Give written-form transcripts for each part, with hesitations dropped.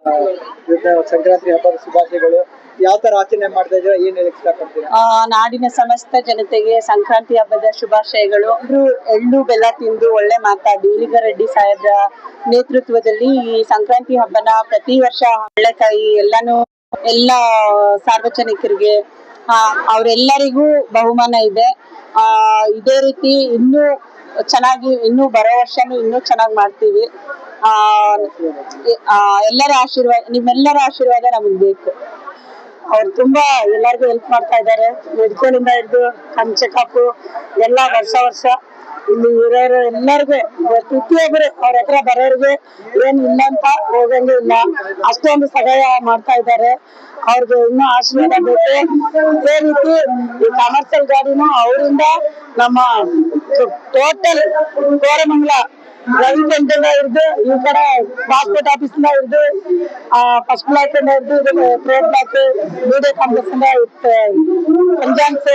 ಸಂಕ್ರಾಂತಿ ಹಬ್ಬದ ಶುಭಾಶಯಗಳು. ಯಾವ ತರ ಆಚರಣೆ ಮಾಡ್ತಾ ಇದ್ದೀರಾ, ಏನ್ ಹೇಳಕ್ ಇಷ್ಟಪಡ್ತೀರಾ? ನಾಡಿನ ಸಮಸ್ತ ಜನತೆಗೆ ಸಂಕ್ರಾಂತಿ ಹಬ್ಬದ ಶುಭಾಶಯಗಳು. ಎಳ್ಳು ಬೆಲ್ಲ ತಿಂದು ಒಳ್ಳೆ ಮಾತಾಡಿ ಇಲಿಗರೆಡ್ಡಿ ಸಾಹೇಬ್ರ ನೇತೃತ್ವದಲ್ಲಿ ಈ ಸಂಕ್ರಾಂತಿ ಹಬ್ಬನ ಪ್ರತಿ ವರ್ಷ ಹಳ್ಳೆಕಾಯಿ ಎಲ್ಲ ಸಾರ್ವಜನಿಕರಿಗೆ ಅವರೆಲ್ಲರಿಗೂ ಬಹುಮಾನ ಇದೆ. ಇದೇ ರೀತಿ ಇನ್ನೂ ಚೆನ್ನಾಗಿ ಇನ್ನೂ ಬರೋ ವರ್ಷನೂ ಇನ್ನೂ ಚೆನ್ನಾಗಿ ಮಾಡ್ತೀವಿ. ಎಲ್ಲರ ಆಶೀರ್ವಾದ, ನಿಮ್ಮೆಲ್ಲರ ಆಶೀರ್ವಾದ ನಮಗ್ ಬೇಕು. ಅವ್ರು ತುಂಬಾ ಎಲ್ಲರಿಗೂ ಹೆಲ್ಪ್ ಮಾಡ್ತಾ ಇದ್ದಾರೆ. ಮೆಡಿಕಲ್ ಇಂದ ಹಿಡಿದು ಚೆಕಪ್ ಎಲ್ಲ ವರ್ಷ ಇಲ್ಲಿ ಇರೋರು ಎಲ್ಲರಿಗೂ ಪ್ರತಿಯೊಬ್ಬರು ಅವ್ರ ಹತ್ರ ಬರೋರಿಗೆ ಏನ್ ಇಲ್ಲ ಅಂತ ಹೋಗಂಗೆ ಇಲ್ಲ, ಅಷ್ಟೊಂದು ಸಹಾಯ ಮಾಡ್ತಾ ಇದ್ದಾರೆ. ಅವ್ರಿಗೆ ಇನ್ನೂ ಆಶೀರ್ವಾದ ಬೇಕು. ಇದೇ ರೀತಿ ಈ ಕಮರ್ಷಿಯಲ್ ಗಾಡಿನೂ ಅವರಿಂದ ನಮ್ಮ ಟೋಟಲ್ ಕೋರಮಂಗಲ ರವಿಚಂದ್ರನ ಹಿಡಿದು ಈ ಕಡೆ ಪಾಸ್ಪೋರ್ಟ್ ಆಫೀಸ್ ಇಂದ ಹಿಡಿದು ಫಸ್ಟ್ ಬ್ಲಾಕ್ ಇಂದ ಹಿಡಿದು ಥರ್ಡ್ ಬ್ಲಾಕ್ ವಿಡಿಯೋ ಕಾಂಪ್ಲೆಕ್ಸ್ ಇಂದ ಪಂಚಾನ್ಸ್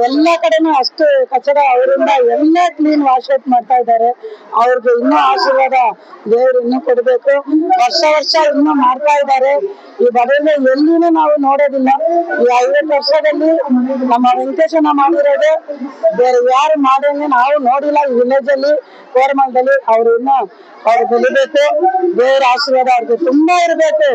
ಎಲ್ಲ ಕಡೆನೂ ಅಷ್ಟು ಕಚಡ ಅವರಿಂದ ಎಲ್ಲ ಕ್ಲೀನ್ ವಾಶ್ ಔಟ್ ಮಾಡ್ತಾ ಇದ್ದಾರೆ. ಅವ್ರಿಗೆ ಇನ್ನೂ ಆಶೀರ್ವಾದ ದೇವ್ರು ಇನ್ನೂ ಕೊಡ್ಬೇಕು. ವರ್ಷ ಇನ್ನೂ ಮಾಡ್ತಾ ಇದ್ದಾರೆ. ಈ ಬಡವರಿಗೆ ಎಲ್ಲಿನೂ ನಾವು ನೋಡೋದಿಲ್ಲ. ಈ 50 ವರ್ಷದಲ್ಲಿ ನಮ್ಮ ವೆಂಕಟೇಶನ ಮಾಡಿರೋದು ಬೇರೆ ಯಾರು ಮಾಡೋಂಗೆ ನಾವು ನೋಡಿಲ್ಲ. ಈ ವಿಲೇಜ್ ಅಲ್ಲಿ ಕೋರಮಂಗಲದಲ್ಲಿ ಅವ್ರು ಬೆಳಿಬೇಕು. ದೇವರ ಆಶೀರ್ವಾದ ಅವ್ರಿಗೆ ತುಂಬಾ ಇರ್ಬೇಕು.